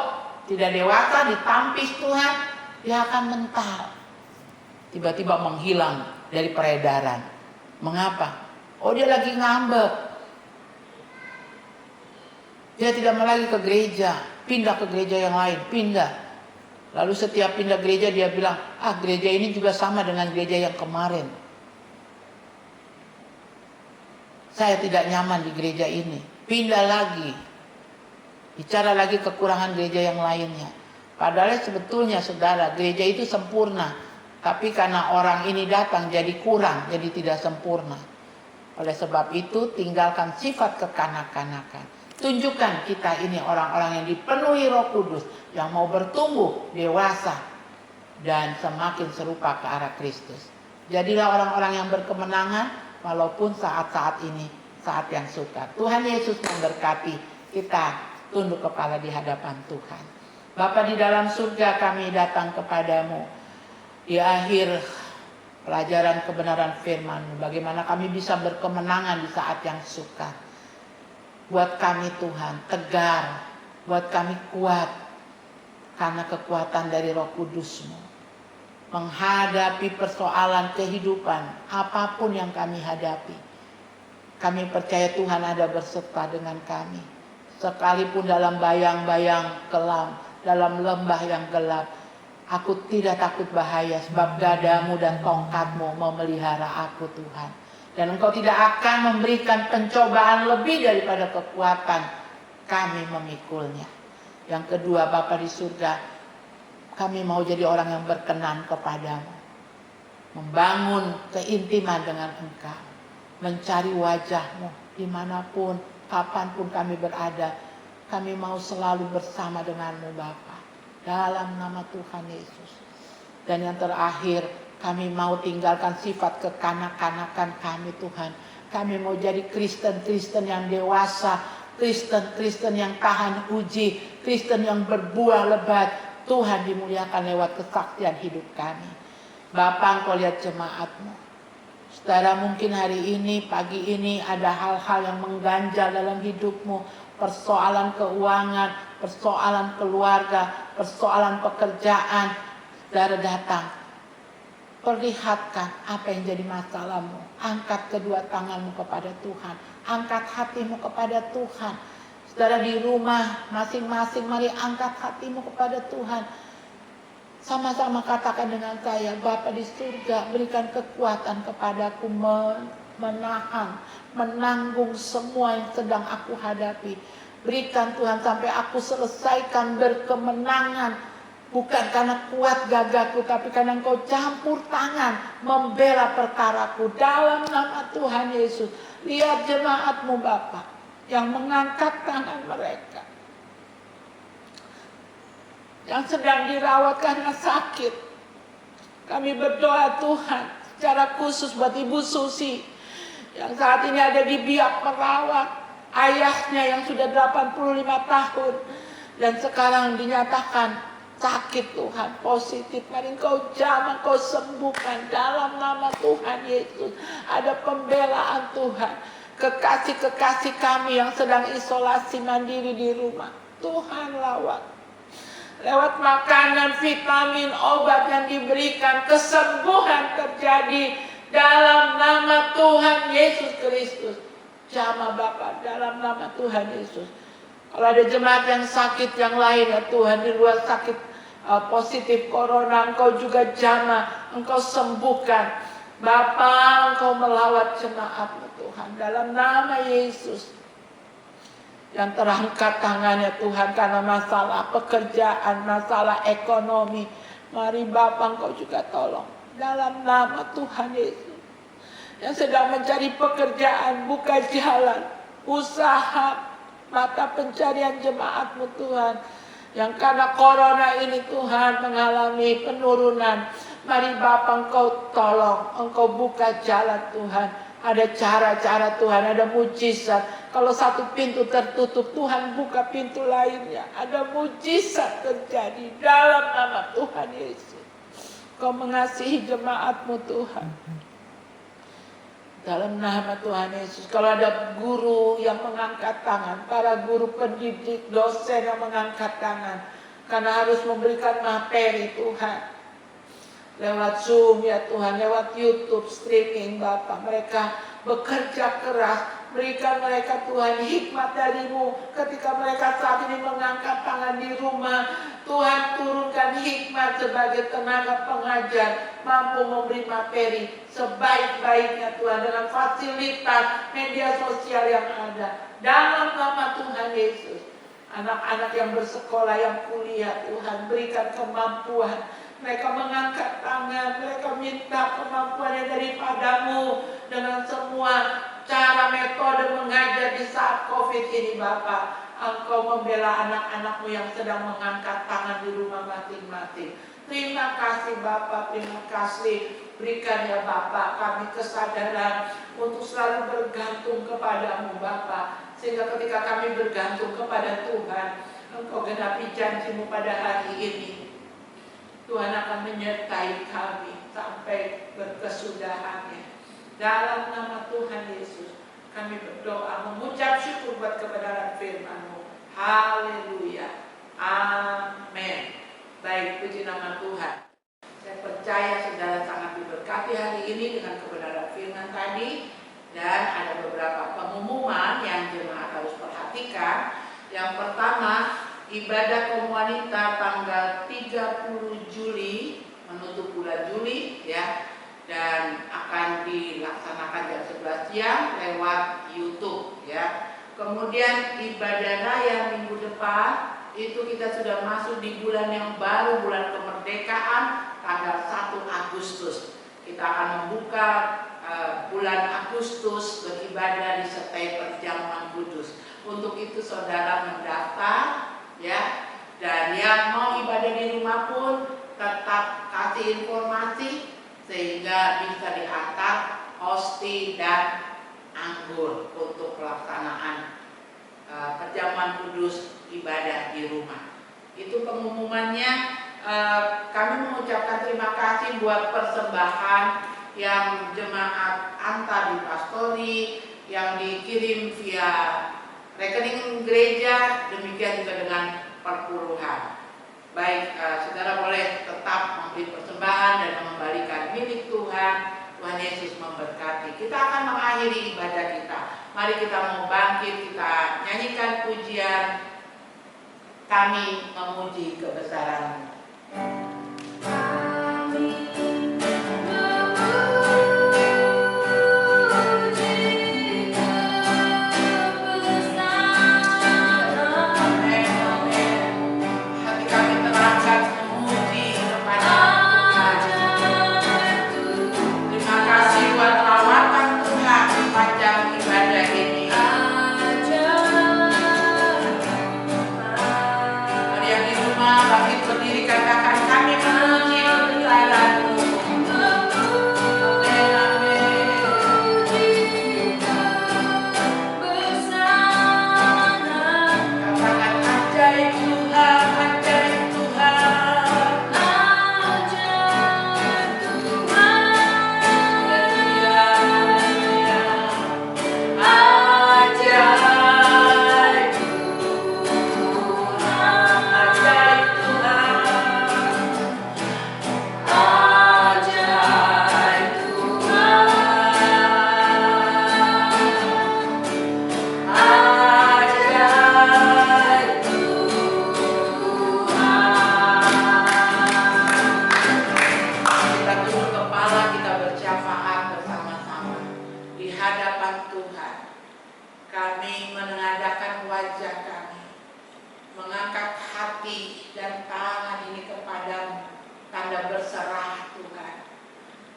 tidak dewasa, ditampis Tuhan, dia akan mental. Tiba-tiba menghilang dari peredaran. Mengapa? Oh, dia lagi ngambek. Dia tidak mau lagi ke gereja, pindah ke gereja yang lain, pindah. Lalu setiap pindah gereja dia bilang, gereja ini juga sama dengan gereja yang kemarin. Saya tidak nyaman di gereja ini, pindah lagi. Bicara lagi kekurangan gereja yang lainnya. Padahal sebetulnya saudara, gereja itu sempurna. Tapi karena orang ini datang jadi kurang, jadi tidak sempurna. Oleh sebab itu tinggalkan sifat kekanak-kanakan. Tunjukkan kita ini orang-orang yang dipenuhi Roh Kudus, yang mau bertumbuh dewasa dan semakin serupa ke arah Kristus. Jadilah orang-orang yang berkemenangan walaupun saat-saat ini saat yang sukar. Tuhan Yesus memberkati kita tunduk kepala di hadapan Tuhan. Bapa di dalam surga, kami datang kepadamu di akhir pelajaran kebenaran firman-Mu. Bagaimana kami bisa berkemenangan di saat yang sukar. Buat kami Tuhan tegar, buat kami kuat karena kekuatan dari Roh Kudus-Mu. Menghadapi persoalan kehidupan apapun yang kami hadapi. Kami percaya Tuhan ada berserta dengan kami. Sekalipun dalam bayang-bayang kelam, dalam lembah yang gelap, aku tidak takut bahaya sebab gadamu dan tongkatmu memelihara aku Tuhan. Dan Engkau tidak akan memberikan pencobaan lebih daripada kekuatan kami memikulnya. Yang kedua, Bapa di surga, kami mau jadi orang yang berkenan kepadamu. Membangun keintiman dengan Engkau. Mencari wajah-Mu dimanapun, kapanpun kami berada. Kami mau selalu bersama dengan-Mu Bapa. Dalam nama Tuhan Yesus. Dan yang terakhir, kami mau tinggalkan sifat kekanak-kanakan kami Tuhan. Kami mau jadi Kristen-Kristen yang dewasa. Kristen-Kristen yang tahan uji. Kristen yang berbuah lebat. Tuhan dimuliakan lewat kesaksian hidup kami. Bapa, Engkau lihat jemaat-Mu. Saudara, mungkin hari ini, pagi ini ada hal-hal yang mengganjal dalam hidup-Mu. Persoalan keuangan, persoalan keluarga, persoalan pekerjaan. Saudara datang. Perlihatkan apa yang jadi masalahmu. Angkat kedua tanganmu kepada Tuhan. Angkat hatimu kepada Tuhan. Saudara di rumah masing-masing, mari angkat hatimu kepada Tuhan. Sama-sama katakan dengan saya, Bapa di surga, berikan kekuatan kepadaku menahan, menanggung semua yang sedang aku hadapi. Berikan Tuhan sampai aku selesaikan berkemenangan. Bukan karena kuat gagahku, tapi karena Engkau campur tangan membela perkaraku. Dalam nama Tuhan Yesus, lihat jemaat-Mu Bapa yang mengangkat tangan mereka, yang sedang dirawat karena sakit. Kami berdoa Tuhan secara khusus buat Ibu Susi yang saat ini ada di biak merawat ayahnya yang sudah 85 tahun dan sekarang dinyatakan sakit Tuhan, positif. Mari Engkau jamah, Engkau sembuhkan dalam nama Tuhan Yesus. Ada pembelaan Tuhan. Kekasih-kekasih kami yang sedang isolasi mandiri di rumah, Tuhan lawat. Lewat makanan, vitamin, obat yang diberikan, kesembuhan terjadi dalam nama Tuhan Yesus Kristus. Jamah Bapa dalam nama Tuhan Yesus. Kalau ada jemaat yang sakit yang lain ya Tuhan, di luar sakit positif corona, Engkau juga jamah, Engkau sembuhkan. Bapa, Engkau melawat jemaat-Mu Tuhan dalam nama Yesus. Yang terangkat tangannya Tuhan karena masalah pekerjaan, masalah ekonomi, mari Bapa Engkau juga tolong dalam nama Tuhan Yesus. Yang sedang mencari pekerjaan, buka jalan, usaha, mata pencarian jemaat-Mu Tuhan. Yang karena corona ini Tuhan mengalami penurunan. Mari Bapa Engkau tolong, Engkau buka jalan Tuhan. Ada cara-cara Tuhan, ada mujizat. Kalau satu pintu tertutup, Tuhan buka pintu lainnya. Ada mujizat terjadi dalam nama Tuhan Yesus. Kau mengasihi jemaat-Mu Tuhan. Dalam nama Tuhan Yesus. Kalau ada guru yang mengangkat tangan, para guru pendidik, dosen yang mengangkat tangan, karena harus memberikan materi Tuhan. Lewat Zoom ya Tuhan, lewat YouTube streaming Bapak, mereka bekerja keras. Berikan mereka Tuhan hikmat dari-Mu ketika mereka saat ini mengangkat tangan di rumah. Tuhan turunkan hikmat sebagai tenaga pengajar, mampu memberi materi sebaik-baiknya Tuhan dengan fasilitas media sosial yang ada. Dalam nama Tuhan Yesus, anak-anak yang bersekolah, yang kuliah Tuhan, berikan kemampuan. Mereka mengangkat tangan, mereka minta kemampuannya daripada-Mu dengan semua cara metode mengajar di saat COVID ini Bapak. Engkau membela anak-anak-Mu yang sedang mengangkat tangan di rumah masing-masing. Terima kasih Bapak, terima kasih. Berikan ya Bapak kami kesadaran untuk selalu bergantung kepada-Mu Bapak. Sehingga ketika kami bergantung kepada Tuhan, Engkau genapi janji-Mu pada hari ini. Tuhan akan menyertai kami sampai berkesudahannya. Dalam nama Tuhan Yesus, kami berdoa mengucap syukur buat kebenaran firman-Mu. Haleluya. Amin. Baik, puji nama Tuhan. Saya percaya saudara sangat diberkati hari ini dengan kebenaran firman tadi. Dan ada beberapa pengumuman yang jemaat harus perhatikan. Yang pertama, ibadah kaum wanita tanggal 30 Juli menutup bulan Juli ya, dan akan dilaksanakan jam 11 siang lewat YouTube ya. Kemudian ibadah raya minggu depan itu kita sudah masuk di bulan yang baru, bulan kemerdekaan tanggal 1 Agustus. Kita akan membuka bulan Agustus beribadah disertai perjamuan kudus. Untuk itu saudara mendaftar ya, dan yang mau ibadah di rumah pun tetap kasih informasi sehingga bisa diantar hosti dan anggur untuk pelaksanaan perjamuan kudus ibadah di rumah. Itu pengumumannya. Kami mengucapkan terima kasih buat persembahan yang jemaat antar di pastori, yang dikirim via rekening gereja, demikian juga dengan perpuluhan. Baik, saudara boleh tetap memberi persembahan dan mengembalikan milik Tuhan. Tuhan Yesus memberkati. Kita akan mengakhiri ibadah kita. Mari kita mau bangkit, kita nyanyikan pujian Kami Memuji Kebesaran-Mu.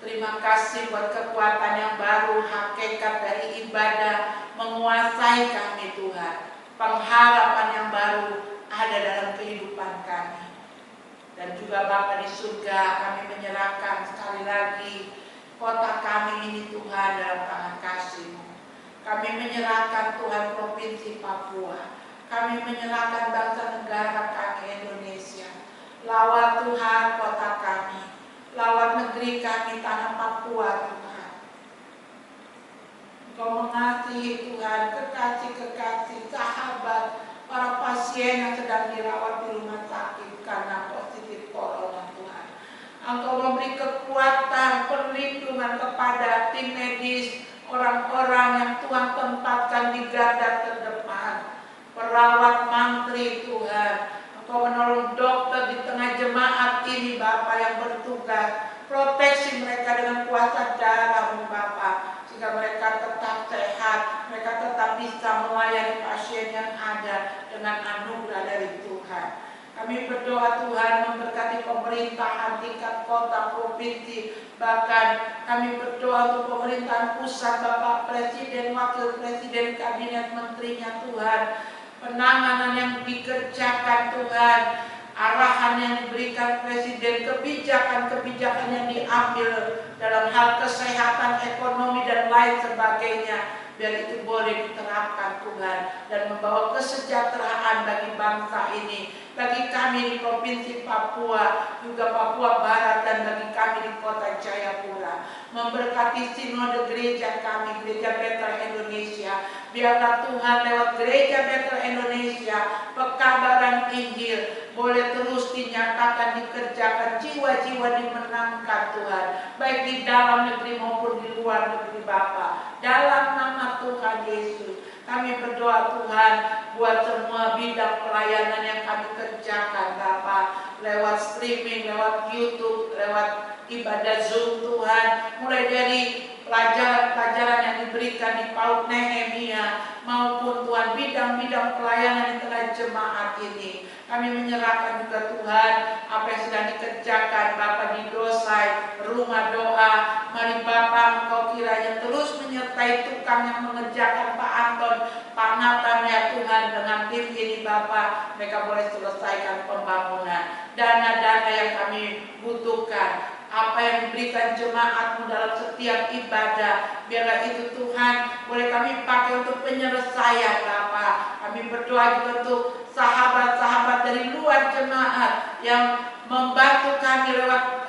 Terima kasih buat kekuatan yang baru, hakikat dari ibadah menguasai kami Tuhan. Pengharapan yang baru ada dalam kehidupan kami. Dan juga Bapa di surga, kami menyerahkan sekali lagi kota kami ini Tuhan dalam tangan kasih-Mu. Kami menyerahkan Tuhan Provinsi Papua. Kami menyerahkan bangsa negara kami Indonesia. Lawat Tuhan kota kami. Lawat negeri kami tanah Papua Tuhan. Engkau mengasihi Tuhan kekasih-kekasih, sahabat, para pasien yang sedang dirawat di rumah sakit karena positif corona Tuhan. Engkau memberi kekuatan, perlindungan kepada tim medis, orang-orang yang Tuhan tempatkan di garda terdepan. Perawat mantri Tuhan. Engkau menolong dokter di tengah jemaat ini Bapa yang bertugas. Proteksi mereka dengan kuasa darah-Mu Bapa, sehingga mereka tetap sehat, mereka tetap bisa melayani pasien yang ada dengan anugerah dari Tuhan. Kami berdoa Tuhan memberkati pemerintahan tingkat kota, provinsi, bahkan kami berdoa untuk pemerintahan pusat, Bapak Presiden, Wakil Presiden, Kabinet Menterinya Tuhan. Penanganan yang dikerjakan Tuhan, arahan yang diberikan Presiden, kebijakan-kebijakan yang diambil dalam hal kesehatan, ekonomi, dan lain sebagainya, biar itu boleh diterapkan Tuhan dan membawa kesejahteraan bagi bangsa ini, bagi kami di Provinsi Papua, juga Papua Barat, dan bagi kami di Kota Jayapura. Memberkati sinode gereja kami, Gereja Bethel Indonesia. Biarlah Tuhan lewat Gereja Bethel Indonesia, pekabaran Injil boleh terus dinyatakan, dikerjakan, jiwa-jiwa dimenangkan Tuhan, baik di dalam negeri maupun di luar negeri Bapa. Dalam nama Tuhan Yesus, kami berdoa Tuhan buat semua bidang pelayanan yang kami kerjakan Bapa, lewat streaming, lewat YouTube, lewat ibadah Zoom Tuhan, mulai dari pelajaran-pelajaran yang diberikan di PAUD Nehemia maupun Tuhan bidang-bidang pelayanan di tengah jemaat ini. Kami menyerahkan juga Tuhan apa yang sedang dikerjakan Bapak di Dosai, rumah doa. Mari Bapak Engkau kiranya terus menyertai tukang yang mengerjakan Pak Anton, Pak Nathan ya Tuhan, dengan tim ini Bapak, mereka boleh selesaikan pembangunan. Dana-dana yang kami butuhkan, apa yang diberikan jemaat-Mu dalam setiap ibadah, biarlah itu Tuhan boleh kami pakai untuk penyelesaian Bapa. Kami berdoa juga untuk sahabat-sahabat dari luar jemaat yang membantu kami lewat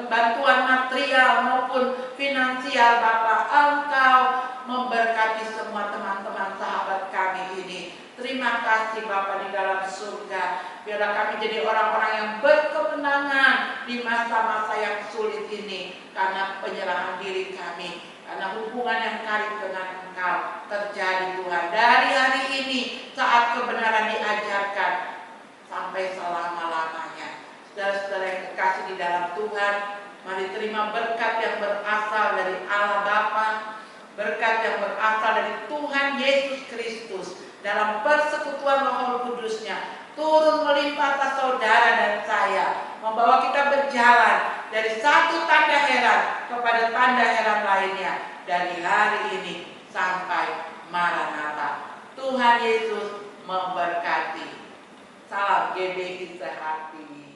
bantuan material maupun finansial Bapa. Engkau memberkati semua teman-teman sahabat kami ini. Terima kasih Bapa di dalam surga. Biarlah kami jadi orang-orang yang berkemenangan di masa-masa yang sulit ini, karena penyerahan diri kami, karena hubungan yang karib dengan Engkau terjadi Tuhan. Dari hari ini saat kebenaran diajarkan sampai selama-lamanya. Saudara-saudara yang terkasih di dalam Tuhan, mari terima berkat yang berasal dari Allah Bapa, berkat yang berasal dari Tuhan Yesus Kristus dalam persekutuan Roh Kudus-Nya turun melimpah atas saudara dan saya, membawa kita berjalan dari satu tanda heran kepada tanda heran lainnya dari hari ini sampai Maranatha. Tuhan Yesus memberkati. Salam GBI sehati.